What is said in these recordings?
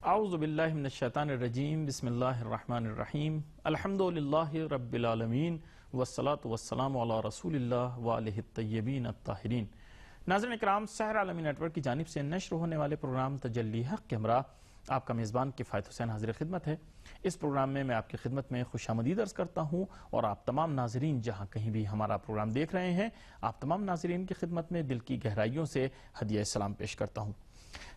اعوذ باللہ من الشیطان الرجیم بسم اللہ الرحمن الرحیم الحمدللہ رب العالمین والصلاة والسلام علی رسول اللہ وآلہ الطیبین الطاہرین۔ ناظرین اکرام، سحر عالمی نیٹ ورک کی جانب سے نشر ہونے والے پروگرام تجلی حق کے ہمراہ آپ کا میزبان کفایت حسین حاضر خدمت ہے۔ اس پروگرام میں آپ کی خدمت میں خوش آمدید عرض کرتا ہوں اور آپ تمام ناظرین جہاں کہیں بھی ہمارا پروگرام دیکھ رہے ہیں، آپ تمام ناظرین کی خدمت میں دل کی گہرائیوں سے ہدیہ سلام پیش کرتا ہوں۔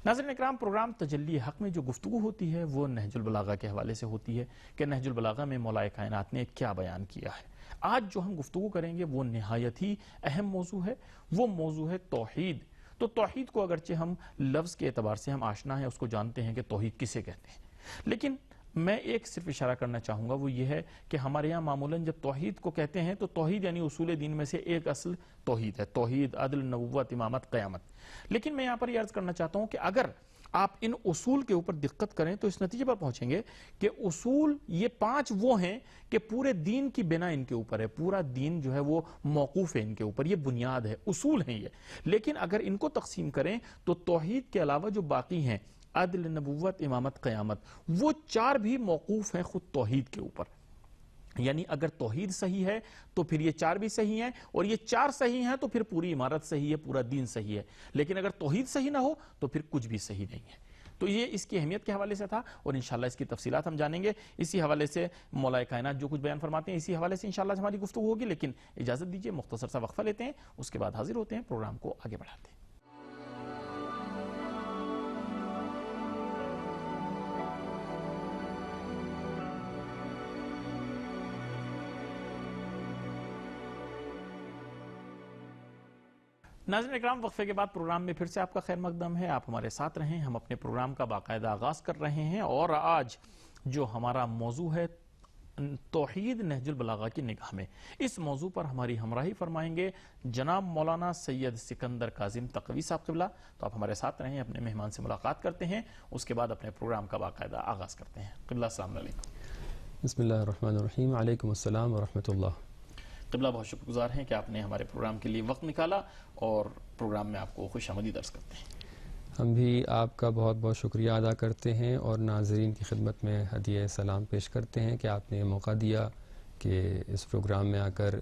ناظرین اکرام، پروگرام تجلی حق میں جو گفتگو ہوتی ہے وہ نہج البلاغہ کے حوالے سے ہوتی ہے کہ نہج البلاغہ میں مولا کائنات نے کیا بیان کیا ہے۔ آج جو ہم گفتگو کریں گے وہ نہایت ہی اہم موضوع ہے، وہ موضوع ہے توحید۔ تو توحید کو اگرچہ ہم لفظ کے اعتبار سے ہم آشنا ہیں، اس کو جانتے ہیں کہ توحید کسے کہتے ہیں، لیکن میں ایک صرف اشارہ کرنا چاہوں گا، وہ یہ ہے کہ ہمارے یہاں معمولاً جب توحید کو کہتے ہیں تو توحید یعنی اصول دین میں سے ایک اصل توحید ہے، توحید، عدل، نبوت، امامت، قیامت۔ لیکن میں یہاں پر یہ عرض کرنا چاہتا ہوں کہ اگر آپ ان اصول کے اوپر دقت کریں تو اس نتیجے پر پہنچیں گے کہ اصول یہ 5 وہ ہیں کہ پورے دین کی بنا ان کے اوپر ہے، پورا دین جو ہے وہ موقوف ہے ان کے اوپر، یہ بنیاد ہے، اصول ہیں یہ۔ لیکن اگر ان کو تقسیم کریں تو توحید کے علاوہ جو باقی ہیں، عدل، نبوت، امامت، قیامت، وہ 4 بھی موقوف ہیں خود توحید کے اوپر۔ یعنی اگر توحید صحیح ہے تو پھر یہ 4 بھی صحیح ہیں، اور یہ 4 صحیح ہیں تو پھر پوری عمارت صحیح ہے، پورا دین صحیح ہے۔ لیکن اگر توحید صحیح نہ ہو تو پھر کچھ بھی صحیح نہیں ہے۔ تو یہ اس کی اہمیت کے حوالے سے تھا، اور انشاءاللہ اس کی تفصیلات ہم جانیں گے۔ اسی حوالے سے مولا کائنات جو کچھ بیان فرماتے ہیں، اسی حوالے سے انشاءاللہ ہماری گفتگو ہوگی۔ لیکن اجازت دیجیے مختصر سا وقفہ لیتے ہیں، اس کے بعد حاضر ہوتے ہیں، پروگرام کو آگے بڑھاتے ہیں۔ ناظرین اکرام، وقفے کے بعد پروگرام میں پھر سے آپ کا خیر مقدم ہے، آپ ہمارے ساتھ رہیں۔ ہم اپنے پروگرام کا باقاعدہ آغاز کر رہے ہیں، اور آج جو ہمارا موضوع ہے توحید نہج البلاغہ کی نگاہ میں، اس موضوع پر ہماری ہمراہی فرمائیں گے جناب مولانا سید سکندر کاظم تقوی صاحب قبلہ۔ تو آپ ہمارے ساتھ رہیں، اپنے مہمان سے ملاقات کرتے ہیں، اس کے بعد اپنے پروگرام کا باقاعدہ آغاز کرتے ہیں۔ قبلہ السلام علیکم۔ بسم اللہ الرحمن الرحیم، علیکم السلام ورحمۃ اللہ۔ قبلہ، بہت شکر گزار ہیں کہ آپ نے ہمارے پروگرام کے لیے وقت نکالا، اور پروگرام میں آپ کو خوش آمدید عرض کرتے ہیں۔ ہم بھی آپ کا بہت بہت شکریہ ادا کرتے ہیں اور ناظرین کی خدمت میں ہدیہ سلام پیش کرتے ہیں کہ آپ نے موقع دیا کہ اس پروگرام میں آ کر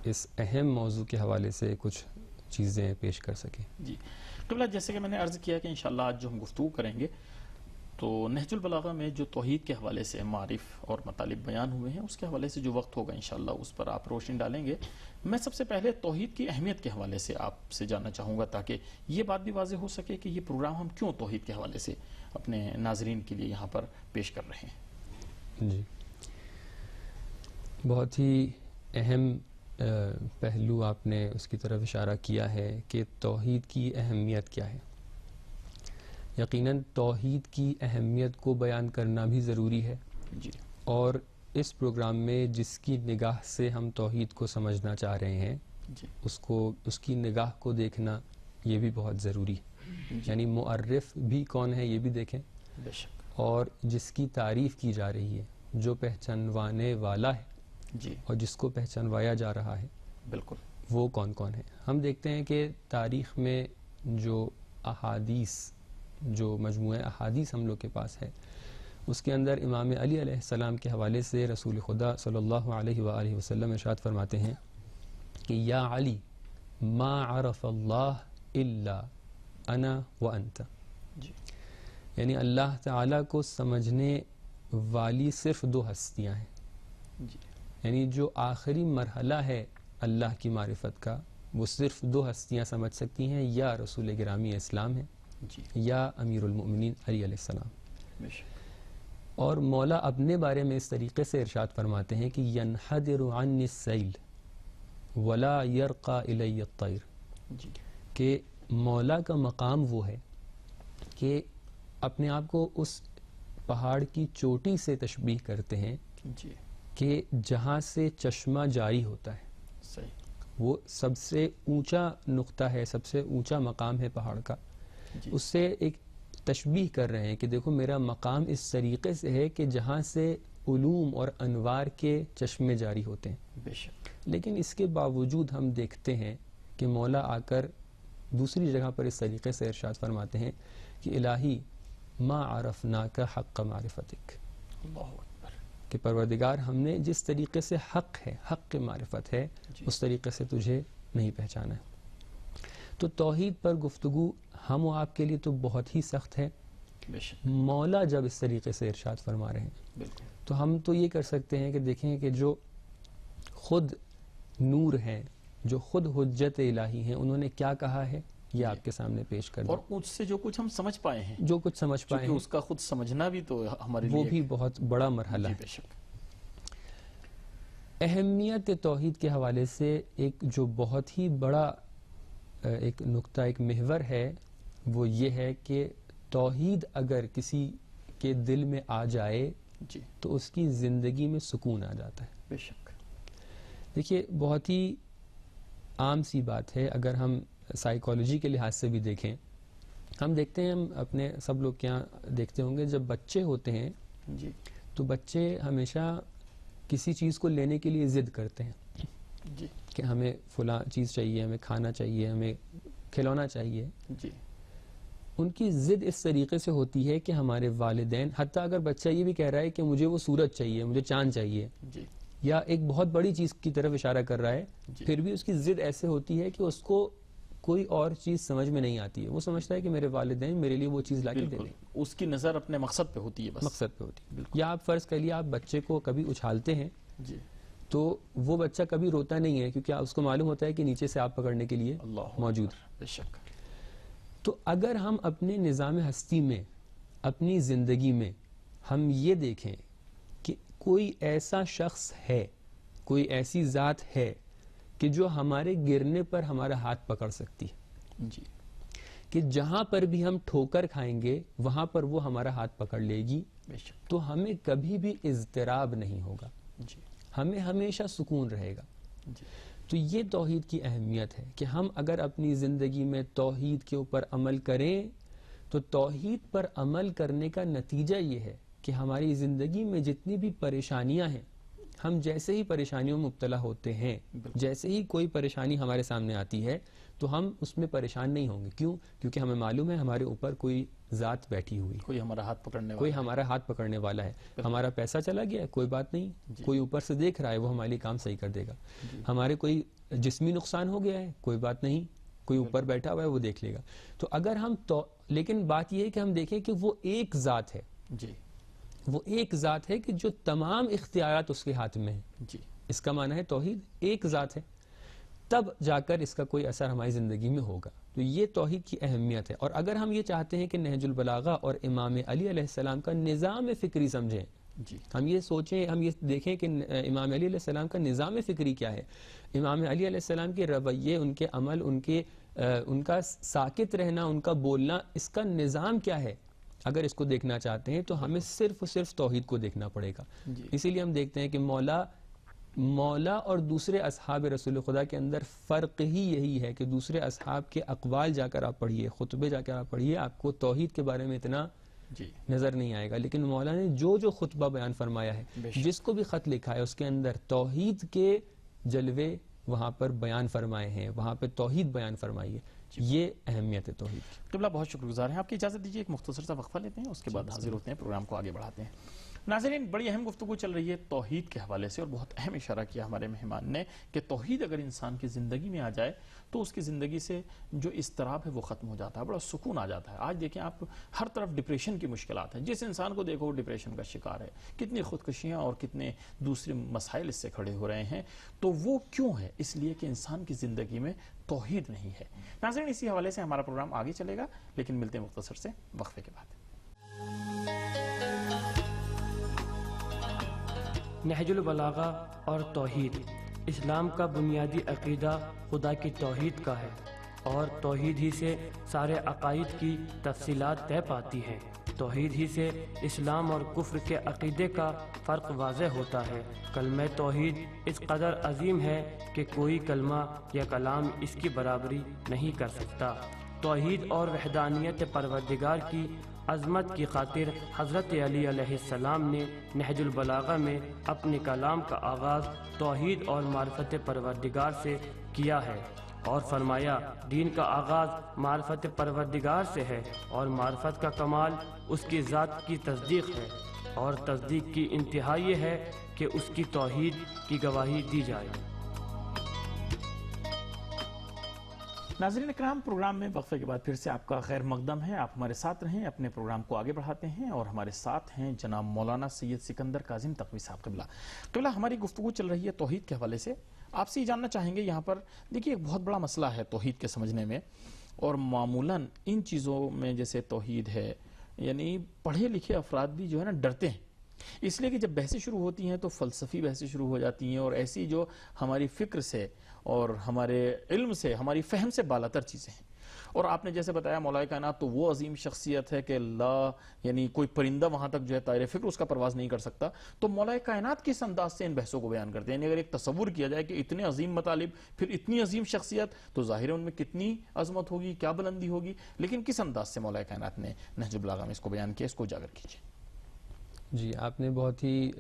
اس اہم موضوع کے حوالے سے کچھ چیزیں پیش کر سکیں۔ جی قبلہ، جیسے کہ میں نے عرض کیا کہ انشاءاللہ آج جو ہم گفتگو کریں گے تو نہج البلاغہ میں جو توحید کے حوالے سے معارف اور مطالب بیان ہوئے ہیں، اس کے حوالے سے جو وقت ہوگا انشاءاللہ اس پر آپ روشنی ڈالیں گے۔ میں سب سے پہلے توحید کی اہمیت کے حوالے سے آپ سے جاننا چاہوں گا، تاکہ یہ بات بھی واضح ہو سکے کہ یہ پروگرام ہم کیوں توحید کے حوالے سے اپنے ناظرین کے لیے یہاں پر پیش کر رہے ہیں۔ جی، بہت ہی اہم پہلو آپ نے اس کی طرف اشارہ کیا ہے کہ توحید کی اہمیت کیا ہے۔ یقیناً توحید کی اہمیت کو بیان کرنا بھی ضروری ہے، جی، اور اس پروگرام میں جس کی نگاہ سے ہم توحید کو سمجھنا چاہ رہے ہیں، جی، اس کی نگاہ کو دیکھنا یہ بھی بہت ضروری ہے۔ جی، یعنی معرف بھی کون ہے یہ بھی دیکھیں، بے شک، اور جس کی تعریف کی جا رہی ہے، جو پہچانوانے والا ہے جی، اور جس کو پہچانوایا جا رہا ہے، بالکل، وہ کون کون ہے۔ ہم دیکھتے ہیں کہ تاریخ میں جو احادیث، جو مجموعہ احادیث ہم لوگ کے پاس ہے، اس کے اندر امام علی علیہ السلام کے حوالے سے رسول خدا صلی اللہ علیہ وآلہ وسلم ارشاد فرماتے ہیں کہ یا علی ما عرف اللہ الا انا وانت، جی، یعنی اللہ تعالیٰ کو سمجھنے والی صرف 2 ہستیاں ہیں، جی، یعنی جو آخری مرحلہ ہے اللہ کی معرفت کا، وہ صرف 2 ہستیاں سمجھ سکتی ہیں، یا رسول گرامی اسلام ہے، جی، یا امیر المؤمنین علی علیہ السلام۔ بے شک، اور مولا اپنے بارے میں اس طریقے سے ارشاد فرماتے ہیں کہ ینحدر عنی السیل ولا یرقى الی الطیر، جی، کہ مولا کا مقام وہ ہے کہ اپنے آپ کو اس پہاڑ کی چوٹی سے تشبیہ کرتے ہیں جی، کہ جہاں سے چشمہ جاری ہوتا ہے، صحیح، وہ سب سے اونچا نقطہ ہے، سب سے اونچا مقام ہے پہاڑ کا۔ جی، اس سے ایک تشبیہ کر رہے ہیں کہ دیکھو میرا مقام اس طریقے سے ہے کہ جہاں سے علوم اور انوار کے چشمے جاری ہوتے ہیں۔ بے شک، لیکن اس کے باوجود ہم دیکھتے ہیں کہ مولا آ کر دوسری جگہ پر اس طریقے سے ارشاد فرماتے ہیں کہ الہی ما عرفناک حق معرفتک، اللہ اکبر، کہ پروردگار ہم نے جس طریقے سے حق ہے، حق معرفت ہے، اس طریقے سے تجھے نہیں پہچانا ہے۔ تو توحید پر گفتگو ہم و آپ کے لیے تو بہت ہی سخت ہے، بے شک، مولا جب اس طریقے سے ارشاد فرما رہے ہیں بالکل، تو ہم تو یہ کر سکتے ہیں کہ دیکھیں کہ جو خود نور ہیں، جو خود حجت الہی ہیں، انہوں نے کیا کہا ہے یہ آپ کے سامنے پیش کر دیں، اور اس سے جو کچھ ہم سمجھ پائے ہیں، جو کچھ سمجھ پائے کیونکہ ہیں اس کا خود سمجھنا بھی تو ہمارے وہ لیے بھی بہت بڑا مرحلہ جی ہے۔ بے شک، اہمیت توحید کے حوالے سے ایک جو بہت ہی بڑا ایک نقطہ، ایک محور ہے، وہ یہ ہے کہ توحید اگر کسی کے دل میں آ جائے جی تو اس کی زندگی میں سکون آ جاتا ہے۔ بے شک، دیکھیے بہت ہی عام سی بات ہے، اگر ہم سائیکالوجی کے لحاظ سے بھی دیکھیں، ہم دیکھتے ہیں، ہم اپنے سب لوگ کیا دیکھتے ہوں گے، جب بچے ہوتے ہیں جی تو بچے ہمیشہ کسی چیز کو لینے کے لیے ضد کرتے ہیں جی کہ ہمیں فلاں چیز چاہیے، ہمیں کھانا چاہیے، ہمیں کھلونا چاہیے۔ جی ان کی ضد اس طریقے سے ہوتی ہے کہ ہمارے والدین، حتیٰ اگر بچہ یہ بھی کہہ رہا ہے کہ مجھے وہ سورج چاہیے، مجھے چاند چاہیے، جی یا ایک بہت بڑی چیز کی طرف اشارہ کر رہا ہے، جی، پھر بھی اس کی ضد ایسے ہوتی ہے کہ اس کو کوئی اور چیز سمجھ میں نہیں آتی ہے، وہ سمجھتا ہے کہ میرے والدین میرے لیے وہ چیز لا کے دے بالکل، دیں، اس کی نظر اپنے مقصد پہ ہوتی ہے بس، مقصد پہ ہوتی ہے۔ بالکل، یا آپ فرض کر لیے آپ بچے کو کبھی اچھالتے ہیں جی تو وہ بچہ کبھی روتا نہیں ہے، کیونکہ اس کو معلوم ہوتا ہے کہ نیچے سے آپ پکڑنے کے لیے اللہ موجود اکبر، بے شک، تو اگر ہم اپنے نظام ہستی میں، اپنی زندگی میں ہم یہ دیکھیں کہ کوئی ایسا شخص ہے، کوئی ایسی ذات ہے کہ جو ہمارے گرنے پر ہمارا ہاتھ پکڑ سکتی ہے، جی کہ جہاں پر بھی ہم ٹھوکر کھائیں گے وہاں پر وہ ہمارا ہاتھ پکڑ لے گی، بے شک، تو ہمیں کبھی بھی اضطراب نہیں ہوگا، جی ہمیں ہمیشہ سکون رہے گا۔ جی تو یہ توحید کی اہمیت ہے کہ ہم اگر اپنی زندگی میں توحید کے اوپر عمل کریں تو توحید پر عمل کرنے کا نتیجہ یہ ہے کہ ہماری زندگی میں جتنی بھی پریشانیاں ہیں، ہم جیسے ہی پریشانیوں میں مبتلا ہوتے ہیں، جیسے ہی کوئی پریشانی ہمارے سامنے آتی ہے تو ہم اس میں پریشان نہیں ہوں گے۔ کیوں؟ کیونکہ ہمیں معلوم ہے ہمارے اوپر کوئی ذات بیٹھی ہوئی، کوئی ہمارا ہاتھ پکڑنے کوئی والا ہمارا ہاتھ پکڑنے والا ہے۔ ہمارا پیسہ چلا گیا ہے، کوئی بات نہیں، جی، کوئی اوپر سے دیکھ رہا ہے، وہ ہمارے لیے کام صحیح کر دے گا۔ جی، ہمارے کوئی جسمی نقصان ہو گیا ہے، کوئی بات نہیں، کوئی اوپر بیٹھا ہوا ہے وہ دیکھ لے گا۔ تو اگر ہم لیکن بات یہ ہے کہ ہم دیکھیں کہ وہ ایک ذات ہے، جی وہ ایک ذات ہے کہ جو تمام اختیارات اس کے ہاتھ میں ہیں۔ جی، اس کا معنی ہے توحید ایک ذات ہے، تب جا کر اس کا کوئی اثر ہماری زندگی میں ہوگا۔ تو یہ توحید کی اہمیت ہے۔ اور اگر ہم یہ چاہتے ہیں کہ نہج البلاغہ اور امام علی علیہ السلام کا نظام فکری سمجھیں، جی ہم یہ سوچیں، ہم یہ دیکھیں کہ امام علی علیہ السلام کا نظام فکری کیا ہے، امام علی علیہ السلام کے رویے، ان کے عمل، ان کا ساکت رہنا، ان کا بولنا، اس کا نظام کیا ہے، اگر اس کو دیکھنا چاہتے ہیں تو ہمیں صرف اور صرف توحید کو دیکھنا پڑے گا۔ جی، اسی لیے ہم دیکھتے ہیں کہ مولا اور دوسرے اصحاب رسول خدا کے اندر فرق ہی یہی ہے کہ دوسرے اصحاب کے اقوال جا کر آپ پڑھیے، خطبے جا کر آپ پڑھیے، آپ کو توحید کے بارے میں اتنا جی نظر نہیں آئے گا، لیکن مولا نے جو خطبہ بیان فرمایا ہے، بے شک، جس کو بھی خط لکھا ہے، اس کے اندر توحید کے جلوے وہاں پر بیان فرمائے ہیں، وہاں پہ توحید بیان فرمائی ہے۔ یہ اہمیت ہے توحید کی۔ قبلہ بہت شکر گزار ہیں آپ کی۔ اجازت دیجیے ایک مختصر سا وقفہ لیتے ہیں، اس کے بعد حاضر ہوتے ہیں، پروگرام کو آگے بڑھاتے ہیں۔ ناظرین، بڑی اہم گفتگو چل رہی ہے توحید کے حوالے سے، اور بہت اہم اشارہ کیا ہمارے مہمان نے کہ توحید اگر انسان کی زندگی میں آ جائے تو اس کی زندگی سے جو اضطراب ہے وہ ختم ہو جاتا ہے، بڑا سکون آ جاتا ہے۔ آج دیکھیں آپ، ہر طرف ڈپریشن کی مشکلات ہیں، جس انسان کو دیکھو وہ ڈپریشن کا شکار ہے، کتنی خودکشیاں اور کتنے دوسرے مسائل اس سے کھڑے ہو رہے ہیں۔ تو وہ کیوں ہے؟ اس لیے کہ انسان کی زندگی میں توحید نہیں ہے۔ ناظرین، اسی حوالے سے ہمارا پروگرام آگے چلے گا، لیکن ملتے ہیں مختصر سے وقفے کے بعد۔ نہج البلاغہ اور توحید، اسلام کا بنیادی عقیدہ خدا کی توحید کا ہے، اور توحید ہی سے سارے عقائد کی تفصیلات طے پاتی ہیں۔ توحید ہی سے اسلام اور کفر کے عقیدے کا فرق واضح ہوتا ہے۔ کلمہ توحید اس قدر عظیم ہے کہ کوئی کلمہ یا کلام اس کی برابری نہیں کر سکتا۔ توحید اور وحدانیت پروردگار کی عظمت کی خاطر حضرت علی علیہ السلام نے نہج البلاغہ میں اپنے کلام کا آغاز توحید اور معرفت پروردگار سے کیا ہے، اور فرمایا دین کا آغاز معرفت پروردگار سے ہے اور معرفت کا کمال اس کی ذات کی تصدیق ہے، اور تصدیق کی انتہا یہ ہے کہ اس کی توحید کی گواہی دی جائے۔ ناظرین اکرام، پروگرام میں وقفے کے بعد پھر سے آپ کا خیر مقدم ہے۔ آپ ہمارے ساتھ رہیں، اپنے پروگرام کو آگے بڑھاتے ہیں، اور ہمارے ساتھ ہیں جناب مولانا سید سکندر کاظم تقوی صاحب قبلہ۔ ہماری گفتگو چل رہی ہے توحید کے حوالے سے۔ آپ سے یہ جاننا چاہیں گے، یہاں پر دیکھیے ایک بہت بڑا مسئلہ ہے توحید کے سمجھنے میں، اور معمولاً ان چیزوں میں جیسے توحید ہے، یعنی پڑھے لکھے افراد بھی جو ہے نا ڈرتے ہیں، اس لیے کہ جب بحثیں شروع ہوتی ہیں تو فلسفی بحثیں شروع ہو جاتی ہیں، اور ایسی جو ہماری فکر سے اور ہمارے علم سے، ہماری فہم سے بالاتر چیزیں ہیں۔ اور آپ نے جیسے بتایا مولا کائنات تو وہ عظیم شخصیت ہے کہ لا یعنی کوئی پرندہ وہاں تک جو ہے طائر فکر اس کا پرواز نہیں کر سکتا، تو مولا کائنات کس انداز سے ان بحثوں کو بیان کرتے ہیں؟ یعنی اگر ایک تصور کیا جائے کہ اتنے عظیم مطالب، پھر اتنی عظیم شخصیت، تو ظاہر ہے ان میں کتنی عظمت ہوگی، کیا بلندی ہوگی، لیکن کس انداز سے مولا کائنات نے نہج البلاغہ میں اس کو بیان کیا، اس کو اجاگر کیجیے۔ جی، آپ نے بہت ہی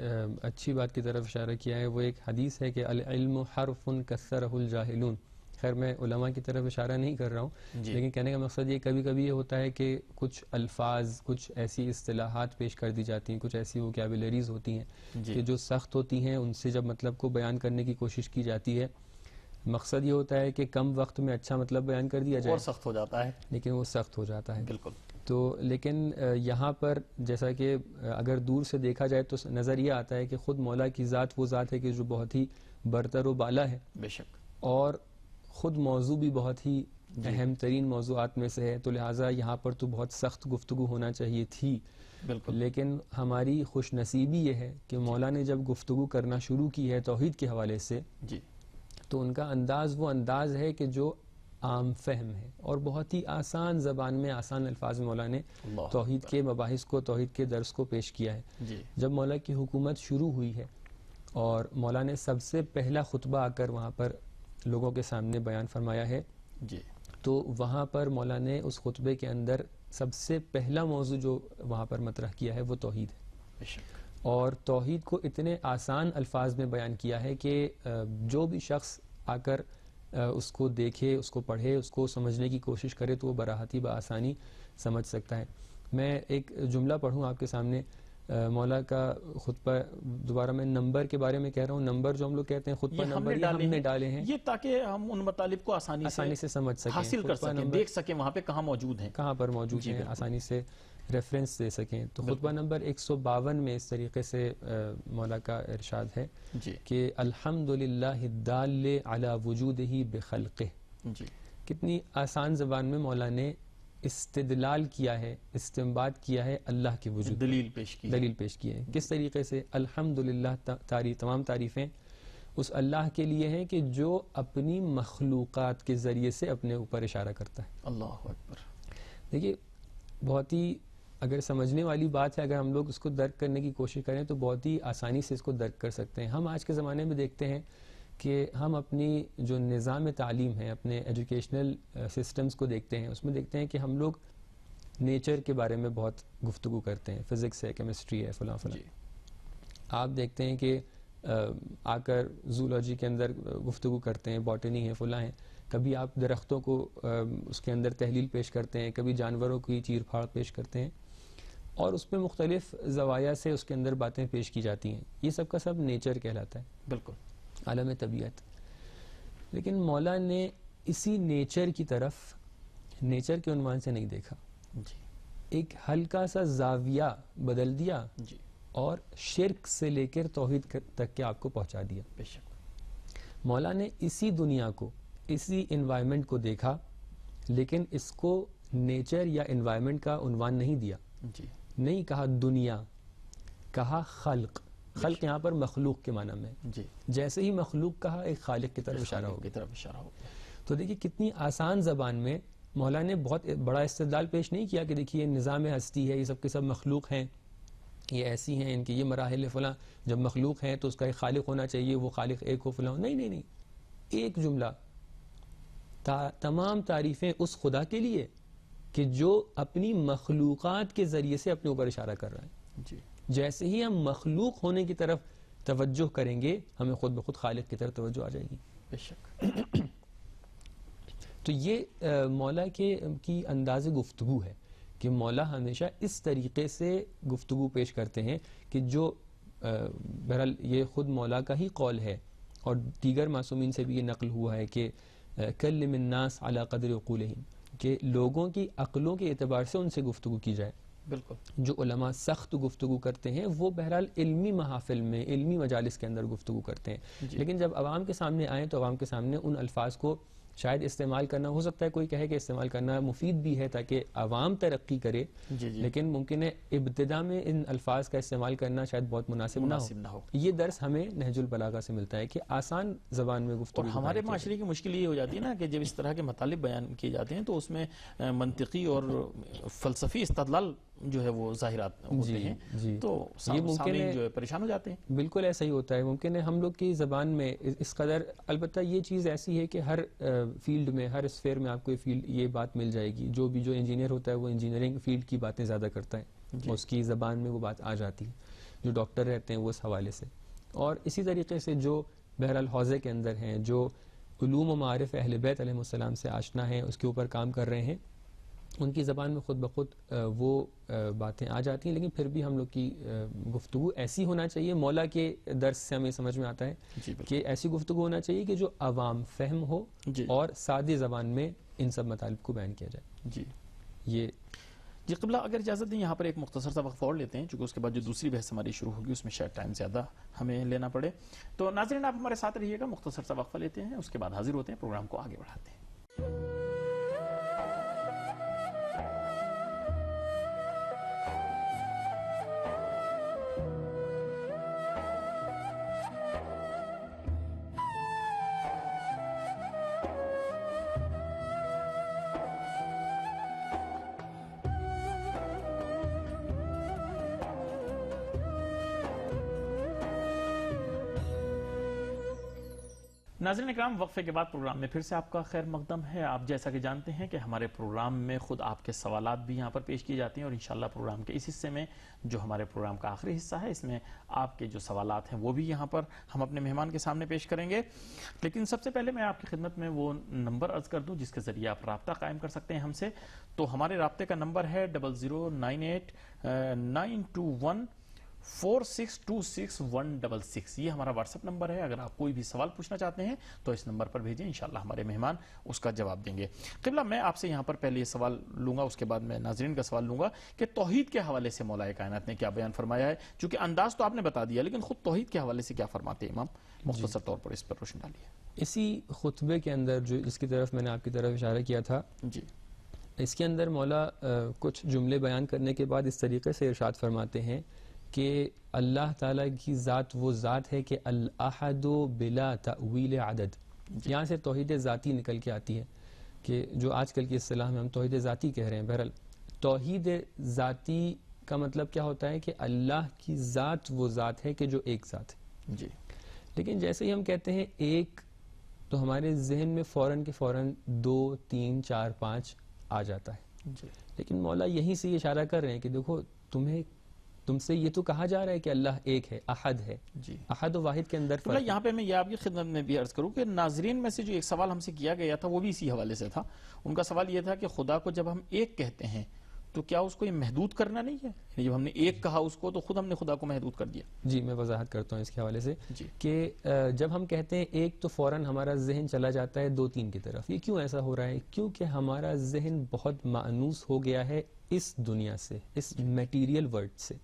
اچھی بات کی طرف اشارہ کیا ہے۔ وہ ایک حدیث ہے کہ العلم حرف کثرہ الجاہلون۔ خیر میں علماء کی طرف اشارہ نہیں کر رہا ہوں، لیکن کہنے کا مقصد یہ کبھی کبھی یہ ہوتا ہے کہ کچھ الفاظ، کچھ ایسی اصطلاحات پیش کر دی جاتی ہیں، کچھ ایسی ووکیبلریز ہوتی ہیں کہ جو سخت ہوتی ہیں، ان سے جب مطلب کو بیان کرنے کی کوشش کی جاتی ہے، مقصد یہ ہوتا ہے کہ کم وقت میں اچھا مطلب بیان کر دیا جائے، اور سخت ہو جاتا ہے، لیکن وہ سخت ہو جاتا ہے۔ بالکل۔ تو لیکن یہاں پر جیسا کہ اگر دور سے دیکھا جائے تو نظر یہ آتا ہے کہ خود مولا کی ذات وہ ذات ہے کہ جو بہت ہی برتر و بالا ہے، بے شک، اور خود موضوع بھی بہت ہی اہم ترین موضوعات میں سے ہے، تو لہٰذا یہاں پر تو بہت سخت گفتگو ہونا چاہیے تھی۔ بالکل۔ لیکن ہماری خوش نصیبی یہ ہے کہ مولا نے جب گفتگو کرنا شروع کی ہے توحید کے حوالے سے، تو ان کا انداز وہ انداز ہے کہ جو عام فہم ہے، اور بہت ہی آسان زبان میں، آسان الفاظ میں مولا نے توحید کے مباحث کو، توحید کے درس کو پیش کیا ہے۔ جب مولا کی حکومت شروع ہوئی ہے اور مولا نے سب سے پہلا خطبہ آ کر وہاں پر لوگوں کے سامنے بیان فرمایا ہے، تو وہاں پر مولا نے اس خطبے کے اندر سب سے پہلا موضوع جو وہاں پر مطرح کیا ہے وہ توحید ہے، اور توحید کو اتنے آسان الفاظ میں بیان کیا ہے کہ جو بھی شخص آ کر اس کو دیکھے، اس کو پڑھے، اس کو سمجھنے کی کوشش کرے تو وہ براحتی بآسانی سمجھ سکتا ہے۔ میں ایک جملہ پڑھوں آپ کے سامنے، مولا کا خطبہ، دوبارہ میں نمبر کے بارے میں کہہ رہا ہوں، نمبر جو ہم لوگ کہتے ہیں خطبہ نمبر، یہ ہم نے ڈالے ہیں یہ تاکہ ہم ان مطالب کو آسانی سے سمجھ سکیں، حاصل کر سکیں، دیکھ سکیں وہاں پہ کہاں موجود ہیں، کہاں پر موجود ہیں، آسانی سے ریفرنس دے سکیں۔ تو خطبہ نمبر 152 میں اس طریقے سے مولا کا ارشاد ہے کہ الحمدللہ الدال علی وجودہ بخلقہ۔ کتنی آسان زبان میں مولا نے استدلال کیا ہے، استنباط کیا ہے اللہ کے وجود، دلیل پیش کی ہے۔ کس طریقے سے؟ الحمدللہ، تمام تعریفیں اس اللہ کے لیے ہیں کہ جو اپنی مخلوقات کے ذریعے سے اپنے اوپر اشارہ کرتا ہے۔ اللہ اکبر۔ دیکھیے بہت ہی اگر سمجھنے والی بات ہے، اگر ہم لوگ اس کو درک کرنے کی کوشش کریں تو بہت ہی آسانی سے اس کو درک کر سکتے ہیں۔ ہم آج کے زمانے میں دیکھتے ہیں کہ ہم اپنی جو نظام تعلیم ہے، اپنے ایجوکیشنل سسٹمز کو دیکھتے ہیں، اس میں دیکھتے ہیں کہ ہم لوگ نیچر کے بارے میں بہت گفتگو کرتے ہیں، فزکس ہے، کیمسٹری ہے، فلاں فلاں۔ آپ دیکھتے ہیں کہ آ کر زولوجی کے اندر گفتگو کرتے ہیں، باٹنی ہے، فلاں ہے۔ کبھی آپ درختوں کو اس کے اندر تحلیل پیش کرتے ہیں، کبھی جانوروں کی چیر پھاڑ پیش کرتے ہیں، اور اس میں مختلف زوایا سے اس کے اندر باتیں پیش کی جاتی ہیں۔ یہ سب کا سب نیچر کہلاتا ہے، بالکل عالم طبیعت۔ لیکن مولا نے اسی نیچر کی طرف نیچر کے عنوان سے نہیں دیکھا، ایک ہلکا سا زاویہ بدل دیا اور شرک سے لے کر توحید تک کے آپ کو پہنچا دیا۔ بے شک مولا نے اسی دنیا کو، اسی انوائرمنٹ کو دیکھا، لیکن اس کو نیچر یا انوائرمنٹ کا عنوان نہیں دیا، نہیں کہا دنیا، کہا خلق۔ خلق یہاں پر مخلوق کے معنی میں، جیسے ہی مخلوق کہا ایک خالق کی طرف اشارہ ہو گیا۔ تو دیکھیے کتنی آسان زبان میں مولا نے بہت بڑا استدلال پیش نہیں کیا کہ دیکھیے نظام ہستی ہے، یہ سب کے سب مخلوق ہیں، یہ ایسی ہیں، ان کے یہ مراحل فلاں، جب مخلوق ہیں تو اس کا ایک خالق ہونا چاہیے، وہ خالق ایک ہو فلاں۔ نہیں نہیں نہیں، ایک جملہ، تمام تعریفیں اس خدا کے لیے کہ جو اپنی مخلوقات کے ذریعے سے اپنے اوپر اشارہ کر رہا ہے۔ جیسے ہی ہم مخلوق ہونے کی طرف توجہ کریں گے، ہمیں خود بخود خالق کی طرف توجہ آ جائے گی۔ بے شک۔ تو یہ مولا کی انداز گفتگو ہے کہ مولا ہمیشہ اس طریقے سے گفتگو پیش کرتے ہیں کہ جو بہرحال یہ خود مولا کا ہی قول ہے، اور دیگر معصومین سے بھی یہ نقل ہوا ہے کہ کلم الناس علی قدر عقولہم، کہ لوگوں کی عقلوں کے اعتبار سے ان سے گفتگو کی جائے. بالکل. جو علماء سخت گفتگو کرتے ہیں وہ بہرحال علمی محافل میں، علمی مجالس کے اندر گفتگو کرتے ہیں، لیکن جب عوام کے سامنے آئیں تو عوام کے سامنے ان الفاظ کو شاید استعمال کرنا، ہو سکتا ہے کوئی کہے کہ استعمال کرنا مفید بھی ہے تاکہ عوام ترقی کرے، لیکن ممکن ہے ابتدا میں ان الفاظ کا استعمال کرنا شاید بہت مناسب نہ ہو. یہ درس ہمیں نہج البلاغہ سے ملتا ہے کہ آسان زبان میں گفتگو. اور ہمارے معاشرے کی مشکل یہ ہو جاتی ہے نا کہ جب اس طرح کے مطالب بیان کیے جاتے ہیں تو اس میں منطقی اور فلسفی استدلال جو ہے وہ ظاہرات ہوتے ہیں، تو سامعین جو ہے پریشان ہو جاتے ہیں. بالکل ایسا ہی ہوتا ہے. ممکن ہے ہم لوگ کی زبان میں اس قدر، البتہ یہ چیز ایسی ہے کہ ہر فیلڈ میں، ہر اسفیئر میں آپ کو یہ بات مل جائے گی. جو انجینئر ہوتا ہے وہ انجینئرنگ فیلڈ کی باتیں زیادہ کرتا ہے، اس کی زبان میں وہ بات آ جاتی ہے. جو ڈاکٹر رہتے ہیں وہ اس حوالے سے، اور اسی طریقے سے جو بہرحال حوزے کے اندر ہیں، جو علوم و معارف اہل بیت علیہ السلام سے آشنا ہیں، اس کے اوپر کام کر رہے ہیں، ان کی زبان میں خود بخود وہ باتیں آ جاتی ہیں. لیکن پھر بھی ہم لوگ کی گفتگو ایسی ہونا چاہیے، مولا کے درس سے ہمیں سمجھ میں آتا ہے کہ ایسی گفتگو ہونا چاہیے کہ جو عوام فہم ہو اور سادی زبان میں ان سب مطالب کو بیان کیا جائے. جی قبلہ اگر اجازت دیں یہاں پر ایک مختصر سا وقفہ اور لیتے ہیں، چونکہ اس کے بعد جو دوسری بحث ہماری شروع ہوگی اس میں شاید ٹائم زیادہ ہمیں لینا پڑے. تو ناظرین آپ ہمارے ساتھ رہیے گا، مختصر سا وقفہ لیتے ہیں، اس کے بعد حاضر ہوتے ہیں، پروگرام کو آگے بڑھاتے ہیں. ناظرین اکرام، وقفے کے بعد پروگرام میں پھر سے آپ کا خیر مقدم ہے. آپ جیسا کہ جانتے ہیں کہ ہمارے پروگرام میں خود آپ کے سوالات بھی یہاں پر پیش کیے جاتے ہیں، اور انشاءاللہ پروگرام کے اس حصے میں جو ہمارے پروگرام کا آخری حصہ ہے، اس میں آپ کے جو سوالات ہیں وہ بھی یہاں پر ہم اپنے مہمان کے سامنے پیش کریں گے. لیکن سب سے پہلے میں آپ کی خدمت میں وہ نمبر عرض کر دوں جس کے ذریعے آپ رابطہ قائم کر سکتے ہیں ہم سے. تو ہمارے رابطے کا نمبر ہے 0098-921-4626166. یہ ہمارا واٹس ایپ نمبر ہے. اگر آپ کوئی بھی سوال پوچھنا چاہتے ہیں تو اس نمبر پر بھیجیں، انشاءاللہ ہمارے مہمان اس کا جواب دیں گے. قبلہ میں آپ سے یہاں پر پہلے یہ سوال لوں گا، اس کے بعد میں ناظرین کا سوال لوں گا کہ توحید کے حوالے سے مولا کائنات نے کیا بیان فرمایا ہے. چونکہ انداز تو آپ نے بتا دیا، لیکن خود توحید کے حوالے سے کیا فرماتے ہیں امام؟ مختصر طور پر اس پر روشنی ڈالیے. اسی خطبے کے اندر جو جس کی طرف میں نے آپ کی طرف اشارہ کیا تھا، اس کے اندر مولا کچھ جملے بیان کرنے کے بعد اس طریقے سے ارشاد فرماتے ہیں کہ اللہ تعالیٰ کی ذات وہ ذات ہے کہ الاحد بلا تأویل عدد. یہاں سے توحید ذاتی نکل کے آتی ہے کہ جو آج کل کی اصطلاح میں ہم توحید ذاتی کہہ رہے ہیں. بہرحال توحید ذاتی کا مطلب کیا ہوتا ہے کہ اللہ کی ذات وہ ذات ہے کہ جو ایک ذات ہے. لیکن جیسے ہی ہم کہتے ہیں ایک، تو ہمارے ذہن میں فوراً کے فوراً 2 3 4 5 آ جاتا ہے. لیکن مولا یہیں سے یہ اشارہ کر رہے ہیں کہ دیکھو تم سے یہ تو کہا جا رہا ہے کہ اللہ ایک ہے، احد ہے. احد و واحد کے اندر فرق. یہاں پہ میں یہ آپ کی خدمت میں بھی عرض کروں کہ ناظرین میں سے جو ایک سوال ہم سے کیا گیا تھا وہ بھی اسی حوالے سے تھا. ان کا سوال یہ تھا کہ خدا کو جب ہم ایک کہتے ہیں تو کیا اس کو یہ محدود کرنا نہیں ہے؟ یعنی جب ہم نے ایک کہا اس کو تو خود ہم نے خدا کو محدود کر دیا. جی میں وضاحت کرتا ہوں اس کے حوالے سے کہ جب ہم کہتے ہیں ایک تو فوراً ہمارا ذہن چلا جاتا ہے 2 3 کی طرف. یہ کیوں ایسا ہو رہا ہے؟ کیونکہ ہمارا ذہن بہت مانوس ہو گیا ہے اس دنیا سے، اس میٹیریل ورلڈ سے،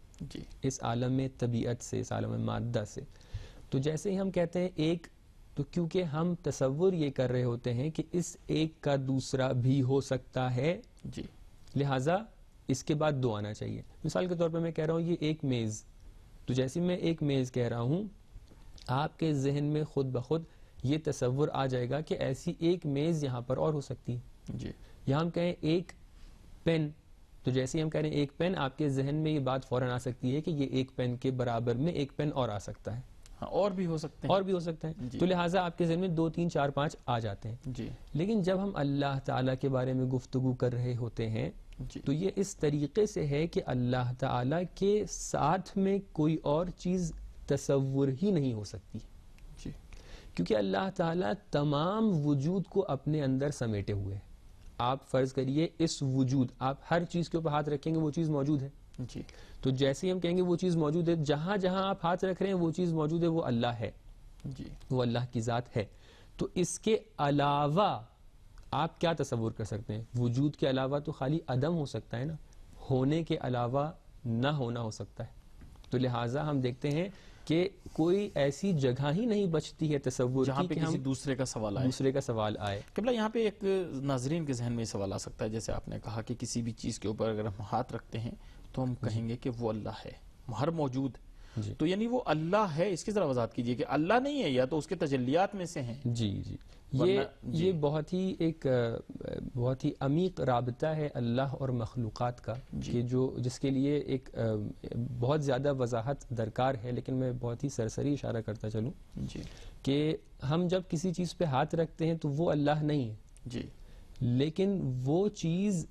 اس عالم طبیعت سے، اس عالم مادہ سے. تو جیسے ہی ہم کہتے ہیں ایک، تو کیونکہ ہم تصور یہ کر رہے ہوتے ہیں کہ اس ایک کا دوسرا بھی ہو سکتا ہے، لہٰذا اس کے بعد 2 آنا چاہیے. مثال کے طور پر میں کہہ رہا ہوں یہ ایک میز، تو جیسے میں ایک میز کہہ رہا ہوں آپ کے ذہن میں خود بخود یہ تصور آ جائے گا کہ ایسی ایک میز یہاں پر اور ہو سکتی ہے. یہاں ہم کہیں ایک پین، تو جیسے ہم کہہ رہے ہیں ایک پین، آپ کے ذہن میں یہ بات فوراً آ سکتی ہے کہ یہ ایک پین کے برابر میں ایک پین اور آ سکتا ہے، اور بھی ہو سکتے ہیں، اور بھی ہو سکتا ہے. تو لہٰذا آپ کے ذہن میں 2 3 4 5 آ جاتے ہیں. لیکن جب ہم اللہ تعالیٰ کے بارے میں گفتگو کر رہے ہوتے ہیں تو یہ اس طریقے سے ہے کہ اللہ تعالیٰ کے ساتھ میں کوئی اور چیز تصور ہی نہیں ہو سکتی. کیونکہ اللہ تعالیٰ تمام وجود کو اپنے اندر سمیٹے ہوئے. آپ فرض کریے اس وجود، آپ ہر چیز کے اوپر ہاتھ رکھیں گے وہ چیز موجود ہے. جی. تو جیسے ہی ہم کہیں گے وہ چیز موجود ہے، جہاں جہاں آپ ہاتھ رکھ رہے ہیں وہ چیز موجود ہے، وہ اللہ ہے. جی. وہ اللہ کی ذات ہے. تو اس کے علاوہ آپ کیا تصور کر سکتے ہیں؟ وجود کے علاوہ تو خالی عدم ہو سکتا ہے نا، ہونے کے علاوہ نہ ہونا ہو سکتا ہے. تو لہٰذا ہم دیکھتے ہیں کہ کوئی ایسی جگہ ہی نہیں بچتی ہے تصور جہاں کی پہ کہ کسی ہم دوسرے کا سوال آئے. دوسرے کا سوال آئے. قبلہ یہاں پہ ایک ناظرین کے ذہن میں سوال آ سکتا ہے، جیسے آپ نے کہا کہ کسی بھی چیز کے اوپر اگر ہم ہاتھ رکھتے ہیں تو ہم کہیں گے کہ وہ اللہ ہے، ہر موجود. جی تو یعنی وہ اللہ ہے، اس کی ذرا وضاحت کیجئے کہ اللہ نہیں ہے یا تو اس کے تجلیات میں سے ہیں. جی جی ورنہ یہ بہت ہی ایک بہت ہی عمیق رابطہ ہے اللہ اور مخلوقات کا، کہ جس کے لیے ایک بہت زیادہ وضاحت درکار ہے، لیکن میں بہت ہی سرسری اشارہ کرتا چلوں جی کہ ہم جب کسی چیز پہ ہاتھ رکھتے ہیں تو وہ اللہ نہیں ہے. جی. لیکن وہ چیز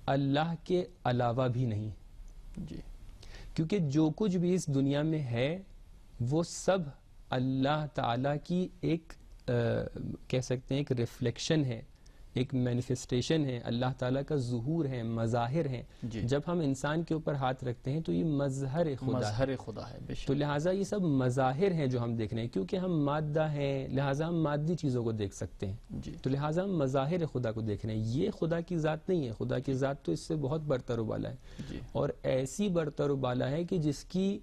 اللہ کے علاوہ بھی نہیں ہے. جی. کیونکہ جو کچھ بھی اس دنیا میں ہے وہ سب اللہ تعالیٰ کی ایک کہہ سکتے ہیں ایک ریفلیکشن ہے، ایک مینیفیسٹیشن ہے، اللہ تعالیٰ کا ظہور ہے، مظاہر ہیں. جی. جب ہم انسان کے اوپر ہاتھ رکھتے ہیں تو یہ مظہر خدا ہے. بے شک. تو لہٰذا یہ سب مظاہر ہیں جو ہم دیکھ رہے ہیں، کیونکہ ہم مادہ ہیں لہٰذا ہم مادی چیزوں کو دیکھ سکتے ہیں. جی. تو لہٰذا ہم مظاہر خدا کو دیکھ رہے ہیں. یہ خدا کی ذات نہیں ہے، خدا کی ذات تو اس سے بہت برتر و بالا ہے. جی. اور ایسی برتر و بالا ہے کہ جس کی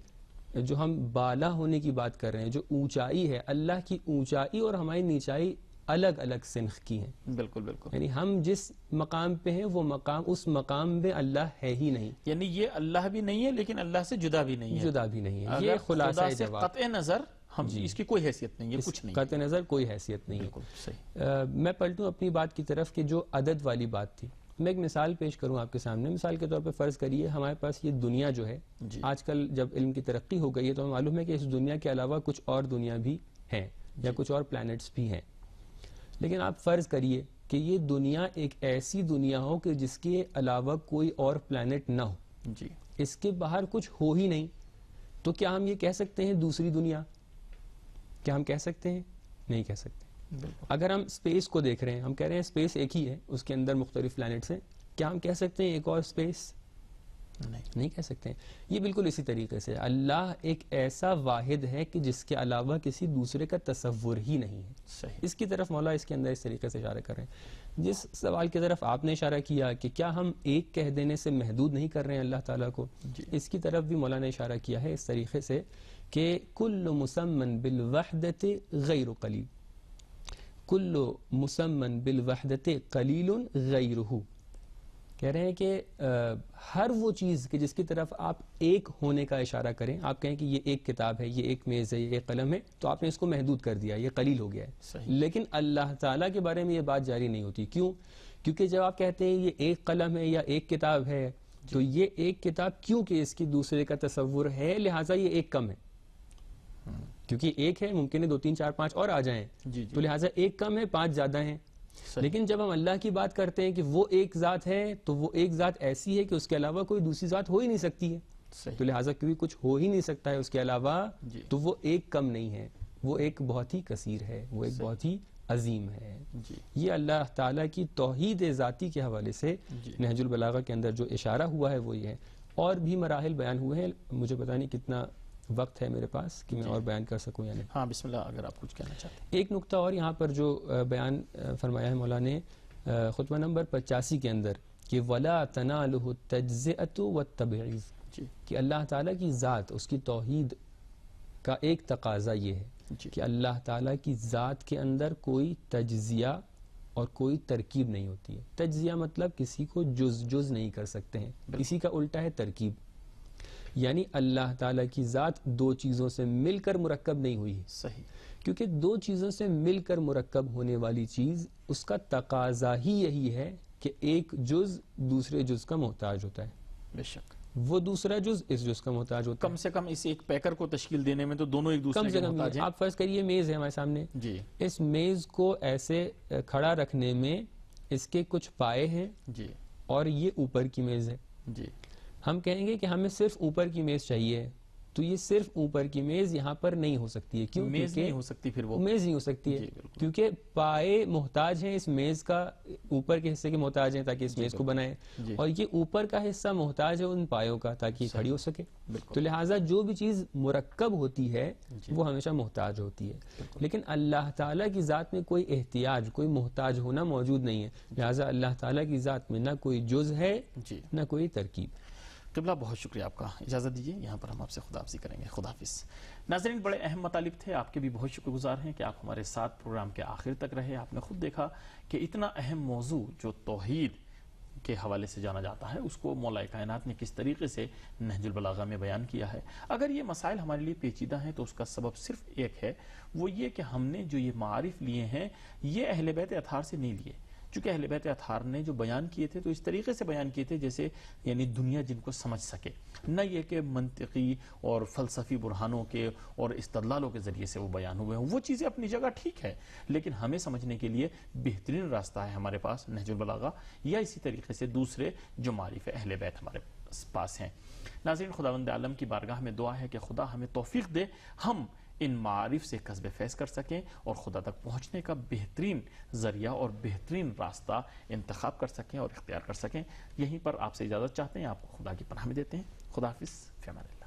جو ہم بالا ہونے کی بات کر رہے ہیں، جو اونچائی ہے، اللہ کی اونچائی اور ہماری نیچائی الگ الگ سنخ کی ہیں. بالکل بالکل. یعنی ہم جس مقام پہ ہیں وہ مقام، اس مقام میں اللہ ہے ہی نہیں. یعنی یہ اللہ بھی نہیں ہے لیکن اللہ سے جدا بھی نہیں ہے. جدا بھی نہیں ہے. اگر یہ خلاصہ خدا سے جواب. قطع نظر ہم اس کی کوئی حیثیت نہیں ہے، کچھ نہیں. قطع نظر کوئی حیثیت نہیں ہے. بالکل صحیح. میں پلٹوں اپنی بات کی طرف کہ جو عدد والی بات تھی، میں ایک مثال پیش کروں آپ کے سامنے. مثال کے طور پہ فرض کریے ہمارے پاس یہ دنیا جو ہے، جی. آج کل جب علم کی ترقی ہو گئی ہے تو ہمیں معلوم ہے کہ اس دنیا کے علاوہ کچھ اور دنیا بھی ہیں یا کچھ اور پلانٹس بھی ہیں. لیکن آپ فرض کریے کہ یہ دنیا ایک ایسی دنیا ہو کہ جس کے علاوہ کوئی اور پلانٹ نہ ہو، جی. اس کے باہر کچھ ہو ہی نہیں. تو کیا ہم یہ کہہ سکتے ہیں دوسری دنیا؟ کیا ہم کہہ سکتے ہیں؟ نہیں کہہ سکتے. اگر ہم اسپیس کو دیکھ رہے ہیں، ہم کہہ رہے ہیں اسپیس ایک ہی ہے، اس کے اندر مختلف پلانٹس ہیں، کیا ہم کہہ سکتے ہیں ایک اور اسپیس؟ نہیں کہہ سکتے ہیں. یہ بالکل اسی طریقے سے اللہ ایک ایسا واحد ہے کہ جس کے علاوہ کسی دوسرے کا تصور ہی نہیں ہے. صحیح. اس کی طرف مولا اس کے اندر اس طریقے سے اشارہ کر رہے ہیں. جس سوال کی طرف آپ نے اشارہ کیا کہ کیا ہم ایک کہہ دینے سے محدود نہیں کر رہے ہیں اللہ تعالیٰ کو، اس کی طرف بھی مولا نے اشارہ کیا ہے اس طریقے سے کہ کل مسمن بالوحدت غیر قلیل، کل مسمن بالوحدت قلیل غیرہ. کہہ رہے ہیں کہ ہر وہ چیز کہ جس کی طرف آپ ایک ہونے کا اشارہ کریں، آپ کہیں کہ یہ ایک کتاب ہے، یہ ایک میز ہے، یہ ایک قلم ہے، تو آپ نے اس کو محدود کر دیا، یہ قلیل ہو گیا ہے. صحیح. لیکن اللہ تعالیٰ کے بارے میں یہ بات جاری نہیں ہوتی. کیوں؟ کیونکہ جب آپ کہتے ہیں یہ ایک قلم ہے یا ایک کتاب ہے، تو یہ ایک کتاب کیونکہ اس کی دوسرے کا تصور ہے لہٰذا یہ ایک کم ہے. کیونکہ ایک ہے، ممکن ہے 2 3 4 5 اور آ جائیں، تو لہٰذا ایک کم ہے 5 زیادہ ہیں. لیکن جب ہم اللہ کی بات کرتے ہیں کہ وہ ایک ذات ہے، تو وہ ایک ذات ایسی ہے کہ اس کے علاوہ کوئی دوسری ذات ہو ہی نہیں سکتی ہے. تو لہٰذا کیونکہ کچھ ہو ہی نہیں سکتا ہے اس کے علاوہ، تو وہ ایک کم نہیں ہے، وہ ایک بہت ہی کثیر ہے، وہ ایک بہت ہی عظیم ہے. یہ اللہ تعالیٰ کی توحید ذاتی کے حوالے سے نہج البلاغہ کے اندر جو اشارہ ہوا ہے وہ یہ ہے. اور بھی مراحل بیان ہوئے ہیں، مجھے پتہ نہیں کتنا وقت ہے میرے پاس کہ میں اور بیان کر سکوں یا نہیں. ہاں بسم اللہ، اگر آپ کچھ کہنا چاہتے ہیں. ایک نقطہ اور یہاں پر جو بیان فرمایا ہے مولا نے خطبہ نمبر 85 کے اندر کہ وَلَا تَنَالُهُ التَّجْزِئَةُ وَالتَّبْعِيضُ، کہ اللہ تعالیٰ کی ذات، اس کی توحید کا ایک تقاضا یہ ہے کہ اللہ تعالیٰ کی ذات کے اندر کوئی تجزیہ اور کوئی ترکیب نہیں ہوتی ہے. تجزیہ مطلب کسی کو جز نہیں کر سکتے ہیں، اسی کا الٹا ہے ترکیب. یعنی اللہ تعالیٰ کی ذات 2 چیزوں سے مل کر مرکب نہیں ہوئی ہے. صحیح. کیونکہ 2 چیزوں سے مل کر مرکب ہونے والی چیز، اس کا تقاضا ہی یہی ہے کہ ایک جز دوسرے جز کا محتاج ہوتا ہے. بے شک. وہ دوسرا جز اس جز کا محتاج ہوتا ہے. کم سے کم اس ایک پیکر کو تشکیل دینے میں تو دونوں ایک دوسرے کے محتاج ہیں. آپ فرض کریے میز ہے ہمارے سامنے، جی. اس میز کو ایسے کھڑا رکھنے میں اس کے کچھ پائے ہیں، جی. اور یہ اوپر کی میز ہے. جی. ہم کہیں گے کہ ہمیں صرف اوپر کی میز چاہیے، تو یہ صرف اوپر کی میز یہاں پر نہیں ہو سکتی ہے. کیوں؟ میز نہیں ہو سکتی، پھر وہ میز نہیں ہو سکتی ہے کیونکہ پائے محتاج ہیں اس میز کا، اوپر کے حصے کے محتاج ہیں تاکہ اس میز کو بنائیں، اور یہ اوپر کا حصہ محتاج ہے ان پایوں کا تاکہ یہ کھڑی ہو سکے. تو لہٰذا جو بھی چیز مرکب ہوتی ہے وہ ہمیشہ محتاج ہوتی ہے. لیکن اللہ تعالیٰ کی ذات میں کوئی احتیاج، کوئی محتاج ہونا موجود نہیں ہے. لہٰذا اللہ تعالیٰ کی ذات میں نہ کوئی جز ہے نہ کوئی ترکیب. قبلہ بہت شکریہ آپ کا. اجازت دیجیے یہاں پر ہم آپ سے خداحافظی کریں گے. خداحافظ. ناظرین، بڑے اہم مطالب تھے، آپ کے بھی بہت شکر گزار ہیں کہ آپ ہمارے ساتھ پروگرام کے آخر تک رہے. آپ نے خود دیکھا کہ اتنا اہم موضوع جو توحید کے حوالے سے جانا جاتا ہے اس کو مولا کائنات نے کس طریقے سے نہج البلاغہ میں بیان کیا ہے. اگر یہ مسائل ہمارے لیے پیچیدہ ہیں تو اس کا سبب صرف ایک ہے، وہ یہ کہ ہم نے جو یہ معارف لیے ہیں یہ اہل بیت اطہار سے نہیں لیے. چونکہ اہل بیت اطہار نے جو بیان کیے تھے تو اس طریقے سے بیان کیے تھے جیسے یعنی دنیا جن کو سمجھ سکے، نہ یہ کہ منطقی اور فلسفی برہانوں کے اور استدلالوں کے ذریعے سے وہ بیان ہوئے ہوں. وہ چیزیں اپنی جگہ ٹھیک ہے، لیکن ہمیں سمجھنے کے لیے بہترین راستہ ہے ہمارے پاس نہج البلاغہ، یا اسی طریقے سے دوسرے جو معارف اہل بیت ہمارے پاس ہیں. ناظرین، خداوند عالم کی بارگاہ میں دعا ہے کہ خدا ہمیں توفیق دے ہم ان معارف سے کسب فیض کر سکیں اور خدا تک پہنچنے کا بہترین ذریعہ اور بہترین راستہ انتخاب کر سکیں اور اختیار کر سکیں. یہیں پر آپ سے اجازت چاہتے ہیں، آپ کو خدا کی پناہ میں دیتے ہیں. خدا حافظ، فی امان اللہ.